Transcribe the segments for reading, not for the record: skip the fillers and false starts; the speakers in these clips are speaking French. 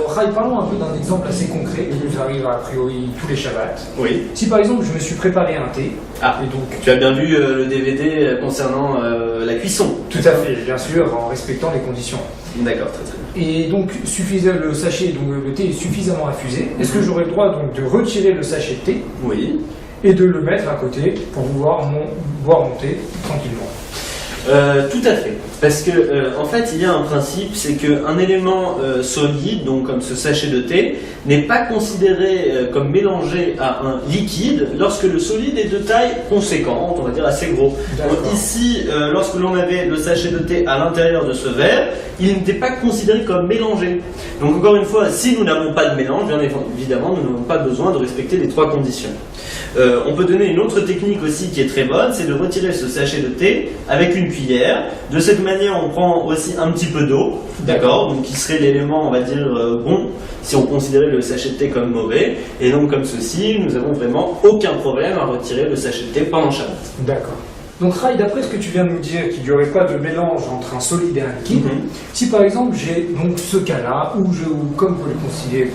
Alors, Rai, parlons un peu d'un exemple assez concret qui nous arrive a priori tous les Shabbats. Oui. Si par exemple je me suis préparé un thé, Ah, et donc tu as bien vu le DVD concernant la cuisson. tout à fait, bien sûr, en respectant les conditions. D'accord, très bien. Et donc le sachet, donc le thé est suffisamment infusé. Est-ce que j'aurai le droit donc de retirer le sachet de thé Oui. et de le mettre à côté pour pouvoir boire mon thé tranquillement? Tout à fait. Parce que, en fait, il y a un principe, c'est qu'un élément solide, donc comme ce sachet de thé, n'est pas considéré comme mélangé à un liquide lorsque le solide est de taille conséquente, on va dire assez gros. Donc ici, lorsque l'on avait le sachet de thé à l'intérieur de ce verre, il n'était pas considéré comme mélangé. Donc encore une fois, si nous n'avons pas de mélange, bien évidemment, nous n'avons pas besoin de respecter les trois conditions. On peut donner une autre technique aussi qui est très bonne, c'est de retirer ce sachet de thé avec une cuillère. De cette manière, on prend aussi un petit peu d'eau, d'accord, donc qui serait l'élément, on va dire, bon, si on considérait le sachet de thé comme mauvais. Et donc comme ceci, nous n'avons vraiment aucun problème à retirer le sachet de thé pendant Shabbat. D'accord. Donc Rai, d'après ce que tu viens de nous dire, qu'il n'y aurait pas de mélange entre un solide et un liquide, si par exemple j'ai donc ce cas-là, ou comme vous le constatez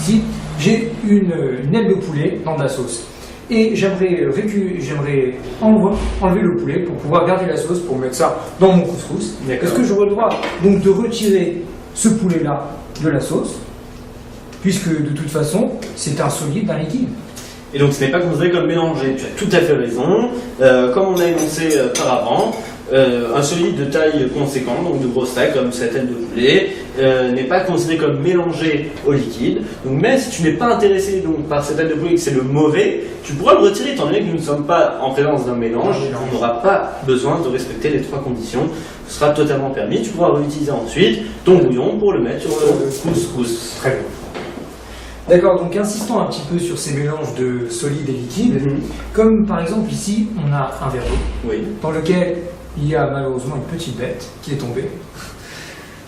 ici, j'ai une aile de poulet dans de la sauce. Et j'aimerais enlever le poulet pour pouvoir garder la sauce, pour mettre ça dans mon couscous. Est-ce que j'aurai le droit donc de retirer ce poulet-là de la sauce, puisque de toute façon, c'est un solide d'un liquide? Et donc ce n'est pas considéré comme mélangé, tu as tout à fait raison. Comme on a énoncé par avant, un solide de taille conséquente, donc de grosse taille comme cette aile de poulet, n'est pas considéré comme mélangé au liquide. Donc même si tu n'es pas intéressé donc, par cette aile de poulet et que c'est le mauvais, tu pourras le retirer étant donné que nous ne sommes pas en présence d'un mélange. On n'aura pas besoin de respecter les trois conditions. Ce sera totalement permis. Tu pourras réutiliser ensuite ton bouillon pour le mettre sur le couscous. Très bien. D'accord, donc insistons un petit peu sur ces mélanges de solides et liquides. Comme par exemple ici, on a un verre d'eau dans lequel il y a malheureusement une petite bête qui est tombée.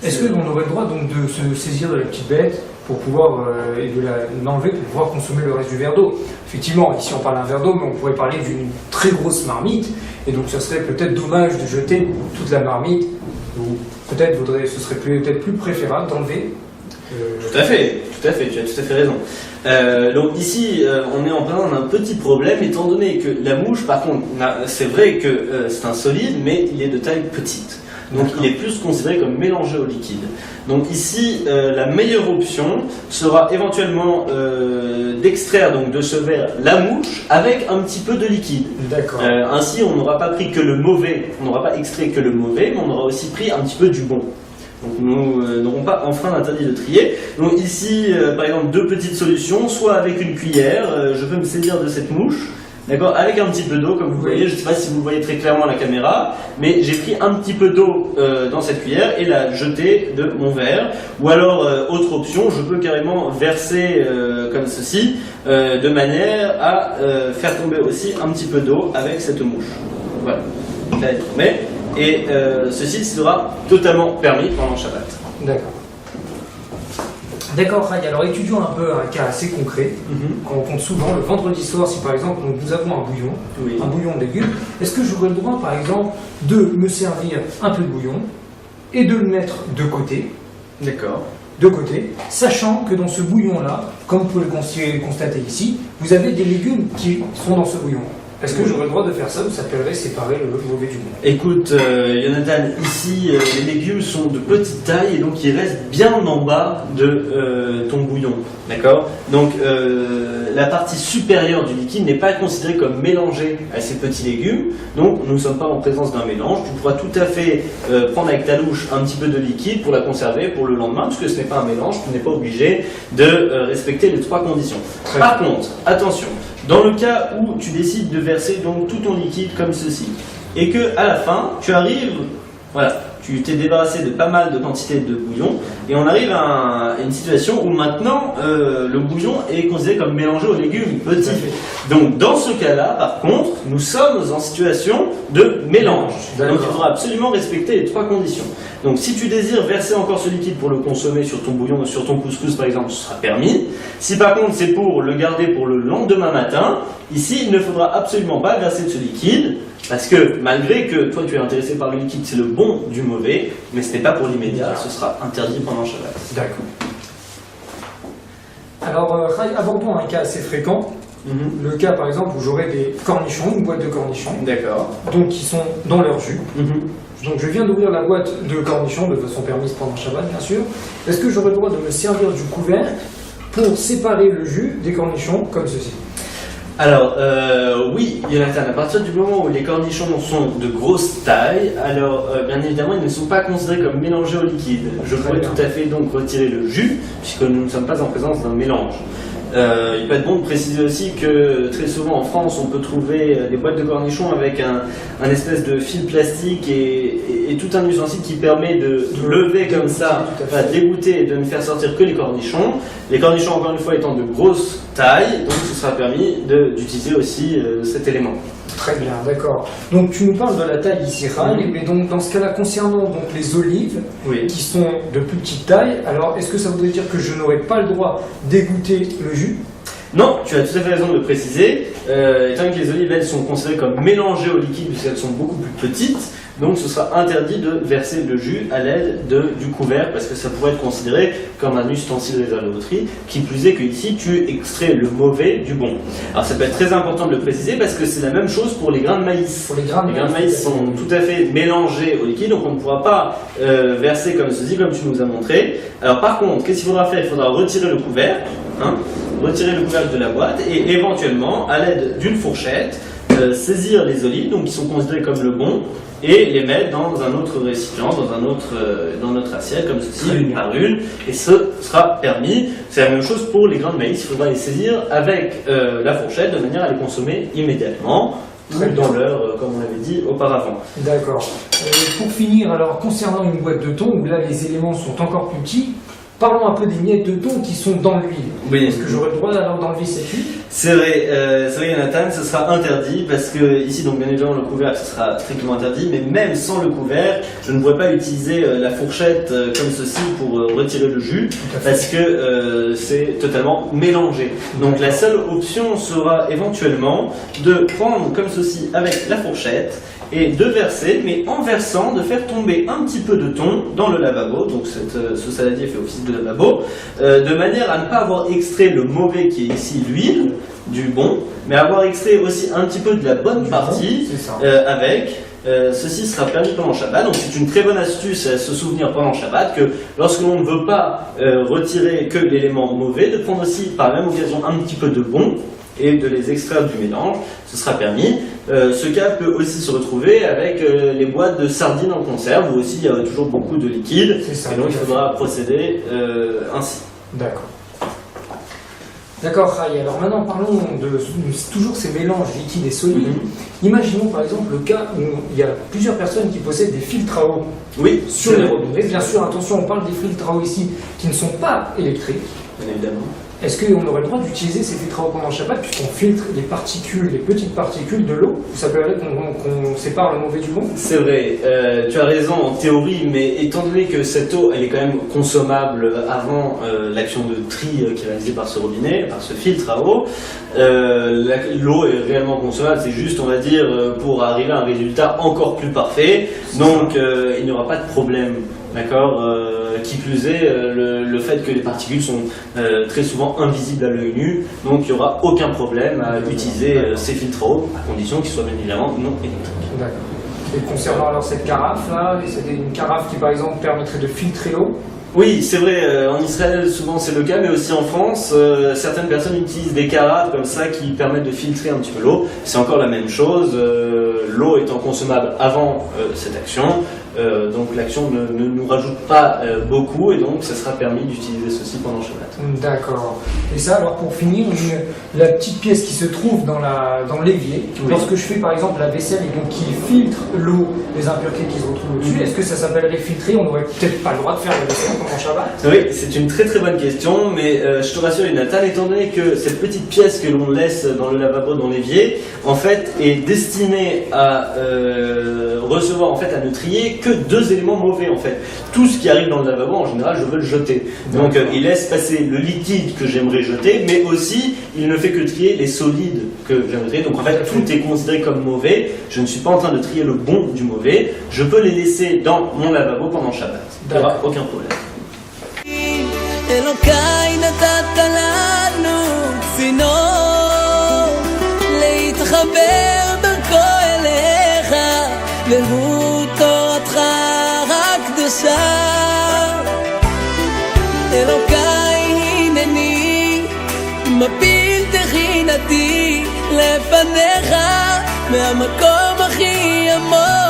Est-ce qu'on aurait le droit donc de se saisir de la petite bête pour pouvoir et de l'enlever pour pouvoir consommer le reste du verre d'eau? Effectivement, ici on parle d'un verre d'eau, mais on pourrait parler d'une très grosse marmite, et donc ça serait peut-être dommage de jeter toute la marmite, ou peut-être ce serait peut-être plus préférable d'enlever. Tout à fait, tu as tout à fait raison. Donc ici, on est en présence d'un petit problème, étant donné que la mouche, par contre, c'est vrai que c'est un solide, mais il est de taille petite. Donc il est plus considéré comme mélangé au liquide. Donc ici, la meilleure option sera éventuellement d'extraire donc de ce verre la mouche avec un petit peu de liquide. D'accord. Ainsi, on n'aura pas pris que le mauvais, on n'aura pas extrait que le mauvais, mais on aura aussi pris un petit peu du bon. Donc nous n'aurons pas enfreint l'interdit de trier. Donc ici, par exemple, deux petites solutions, soit avec une cuillère, je peux me saisir de cette mouche, d'accord, avec un petit peu d'eau, comme vous voyez, je ne sais pas si vous le voyez très clairement à la caméra, mais j'ai pris un petit peu d'eau dans cette cuillère et la jeter de mon verre. Ou alors, autre option, je peux carrément verser comme ceci, de manière à faire tomber aussi un petit peu d'eau avec cette mouche. Voilà, là elle est tombée. Et ceci sera totalement permis pendant Shabbat. D'accord. D'accord, Rai. Alors étudions un peu un cas assez concret qu'on rencontre souvent le vendredi soir. Si par exemple nous avons un bouillon de légumes, est-ce que j'aurais le droit par exemple de me servir un peu de bouillon et de le mettre de côté? D'accord. De côté, sachant que dans ce bouillon-là, comme vous pouvez le constater ici, vous avez des légumes qui sont dans ce bouillon. Est-ce que j'aurais le droit de faire ça ou ça s'appellerait séparer le mauvais du bon? Écoute, Jonathan, ici, les légumes sont de petite taille et donc ils restent bien en bas de ton bouillon. D'accord? Donc, la partie supérieure du liquide n'est pas considérée comme mélangée à ces petits légumes. Donc, nous ne sommes pas en présence d'un mélange. Tu pourras tout à fait prendre avec ta louche un petit peu de liquide pour la conserver pour le lendemain, puisque ce n'est pas un mélange. Tu n'es pas obligé de respecter les trois conditions. Par contre, attention. Dans le cas où tu décides de verser donc tout ton liquide comme ceci, et que à la fin tu arrives, voilà, tu t'es débarrassé de pas mal de quantité de bouillon, et on arrive à une situation où maintenant le bouillon est considéré comme mélangé aux légumes petits. Donc dans ce cas-là, par contre, nous sommes en situation de mélange. Donc il faudra absolument respecter les trois conditions. Donc si tu désires verser encore ce liquide pour le consommer sur ton bouillon, sur ton couscous par exemple, ce sera permis. Si par contre c'est pour le garder pour le lendemain matin, ici il ne faudra absolument pas verser de ce liquide, parce que malgré que toi tu es intéressé par le liquide, c'est le bon du mauvais, mais ce n'est pas pour l'immédiat, ce sera interdit pendant Shabbat. D'accord. Alors, abordons un cas assez fréquent. Le cas, par exemple, où j'aurais des cornichons, une boîte de cornichons. D'accord. Donc, qui sont dans leur jus. Donc, je viens d'ouvrir la boîte de cornichons, de façon permise pendant Shabbat, bien sûr. Est-ce que j'aurais le droit de me servir du couvercle pour séparer le jus des cornichons, comme ceci? Alors, oui, Jonathan, à partir du moment où les cornichons sont de grosse taille, alors bien évidemment, ils ne sont pas considérés comme mélangés au liquide. Je pourrais tout à fait donc retirer le jus, puisque nous ne sommes pas en présence d'un mélange. Il peut être bon de préciser aussi que très souvent en France, on peut trouver des boîtes de cornichons avec un espèce de fil plastique et tout un ustensile qui permet de lever comme ça, d'égoutter et de ne faire sortir que les cornichons. Les cornichons, encore une fois, étant de grosse taille, donc ce sera permis d'utiliser aussi cet élément. Très bien, d'accord. Donc tu nous parles de la taille ici, mais donc dans ce cas-là, concernant donc les olives, qui sont de plus petite taille, alors est-ce que ça voudrait dire que je n'aurais pas le droit d'égoutter le jus? Non, tu as tout à fait raison de le préciser. Étant donné que les olives, elles sont considérées comme mélangées au liquide puisqu'elles sont beaucoup plus petites, donc ce sera interdit de verser le jus à l'aide du couvercle parce que ça pourrait être considéré comme un ustensile réservé au tri, qui plus est que ici tu extrais le mauvais du bon. Alors ça peut être très important de le préciser parce que c'est la même chose pour les grains de maïs. Pour les grains de maïs sont tout à fait mélangés au liquide, donc on ne pourra pas verser comme ceci, comme tu nous as montré. Alors par contre, qu'est-ce qu'il faudra faire? Il faudra retirer le couvercle, retirer le couvercle de la boîte et éventuellement, à l'aide d'une fourchette, saisir les olives, donc qui sont considérées comme le bon, et les mettre dans un autre récipient, dans notre assiette, comme ceci, une par une, et ce sera permis. C'est la même chose pour les grains de maïs, il faudra les saisir avec la fourchette de manière à les consommer immédiatement, dans l'heure, comme on l'avait dit auparavant. D'accord. Pour finir, alors concernant une boîte de thon, où là les éléments sont encore plus petits, parlons un peu des miettes de thon qui sont dans l'huile. Oui. Est-ce que j'aurais le droit alors d'enlever cette huile? C'est vrai, Jonathan, ce sera interdit parce que ici, donc bien évidemment, le couvercle ce sera strictement interdit, mais même sans le couvercle, je ne pourrais pas utiliser la fourchette comme ceci pour retirer le jus parce que c'est totalement mélangé. Donc la seule option sera éventuellement de prendre comme ceci avec la fourchette et de verser, mais en versant, de faire tomber un petit peu de thon dans le lavabo, donc ce saladier fait office de lavabo, de manière à ne pas avoir extrait le mauvais qui est ici l'huile, du bon, mais avoir extrait aussi un petit peu de la bonne partie avec. Ceci sera permis pendant Shabbat, donc c'est une très bonne astuce à se souvenir pendant Shabbat que lorsque l'on ne veut pas retirer que l'élément mauvais, de prendre aussi par la même occasion un petit peu de bon et de les extraire du mélange, ce sera permis. Ce cas peut aussi se retrouver avec les boîtes de sardines en conserve, où aussi il y a toujours beaucoup de liquide, et donc il faudra procéder ainsi. D'accord. D'accord, Rai. Alors maintenant parlons de toujours ces mélanges liquides et solides. Imaginons par exemple le cas où il y a plusieurs personnes qui possèdent des filtres à eau sur les robinets. Bien sûr, attention, on parle des filtres à eau ici qui ne sont pas électriques. Bien évidemment. Est-ce qu'on aurait le droit d'utiliser ces filtres à eau pendant Shabbat puisqu'on filtre les particules, les petites particules de l'eau? Vous s'appellerait qu'on sépare le mauvais du bon? C'est vrai, tu as raison en théorie, mais étant donné que cette eau elle est quand même consommable avant l'action de tri qui est réalisée par ce robinet, par ce filtre à eau, l'eau est réellement consommable, c'est juste on va dire pour arriver à un résultat encore plus parfait, donc il n'y aura pas de problème. D'accord. Qui plus est, le fait que les particules sont très souvent invisibles à l'œil nu, donc il n'y aura aucun problème à utiliser ces filtres à eau, à condition qu'ils soient bien évidemment non électriques. D'accord. Et concernant alors cette carafe-là, c'est une carafe qui par exemple permettrait de filtrer l'eau? Oui, c'est vrai, en Israël souvent c'est le cas, mais aussi en France, certaines personnes utilisent des carafes comme ça qui permettent de filtrer un petit peu l'eau. C'est encore la même chose, l'eau étant consommable avant cette action, donc l'action ne nous rajoute pas beaucoup et donc ça sera permis d'utiliser ceci pendant Shabbat. D'accord. Et ça, alors pour finir, la petite pièce qui se trouve dans l'évier, lorsque je fais par exemple la vaisselle et donc qui filtre l'eau, les impuretés qui se retrouvent au-dessus, est-ce que ça s'appellerait filtrer? On n'aurait peut-être pas le droit de faire la vaisselle pendant Shabbat? Oui, c'est une très très bonne question, mais je te rassure Jonathan, étant donné que cette petite pièce que l'on laisse dans le lavabo, dans l'évier, en fait est destinée à recevoir, en fait à ne trier que deux éléments mauvais en fait. Tout ce qui arrive dans le lavabo en général je veux le jeter. Donc il laisse passer le liquide que j'aimerais jeter, mais aussi il ne fait que trier les solides que j'aimerais trier. Donc en fait tout est considéré comme mauvais. Je ne suis pas en train de trier le bon du mauvais. Je peux les laisser dans mon lavabo pendant Shabbat. Il n'y aura aucun problème. ישר. אלוקיי הנני מפיל תחינתי לפניך מהמקום הכי עמוק.